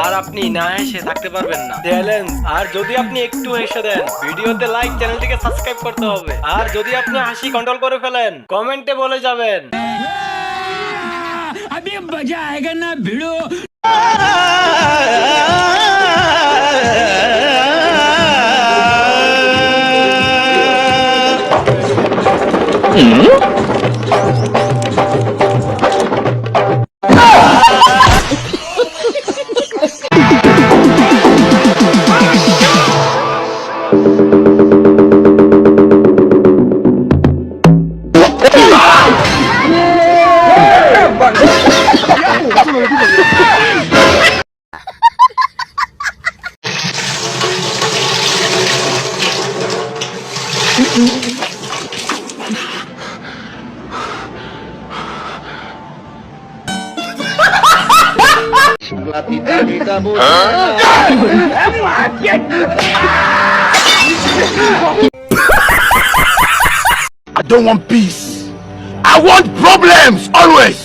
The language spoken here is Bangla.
আর আপনি না হেসে থাকতে পারবেন না। চ্যালেঞ্জ। আর যদি আপনি একটু হেসে দেন, ভিডিওতে লাইক, চ্যানেলটিকে সাবস্ক্রাইব করতে হবে। আর যদি আপনি হাসি কন্ট্রোল করে ফেলেন, কমেন্টে বলে যাবেন। अभी मजा आएगा ना भिड़ो। I don't want peace. I want problems always.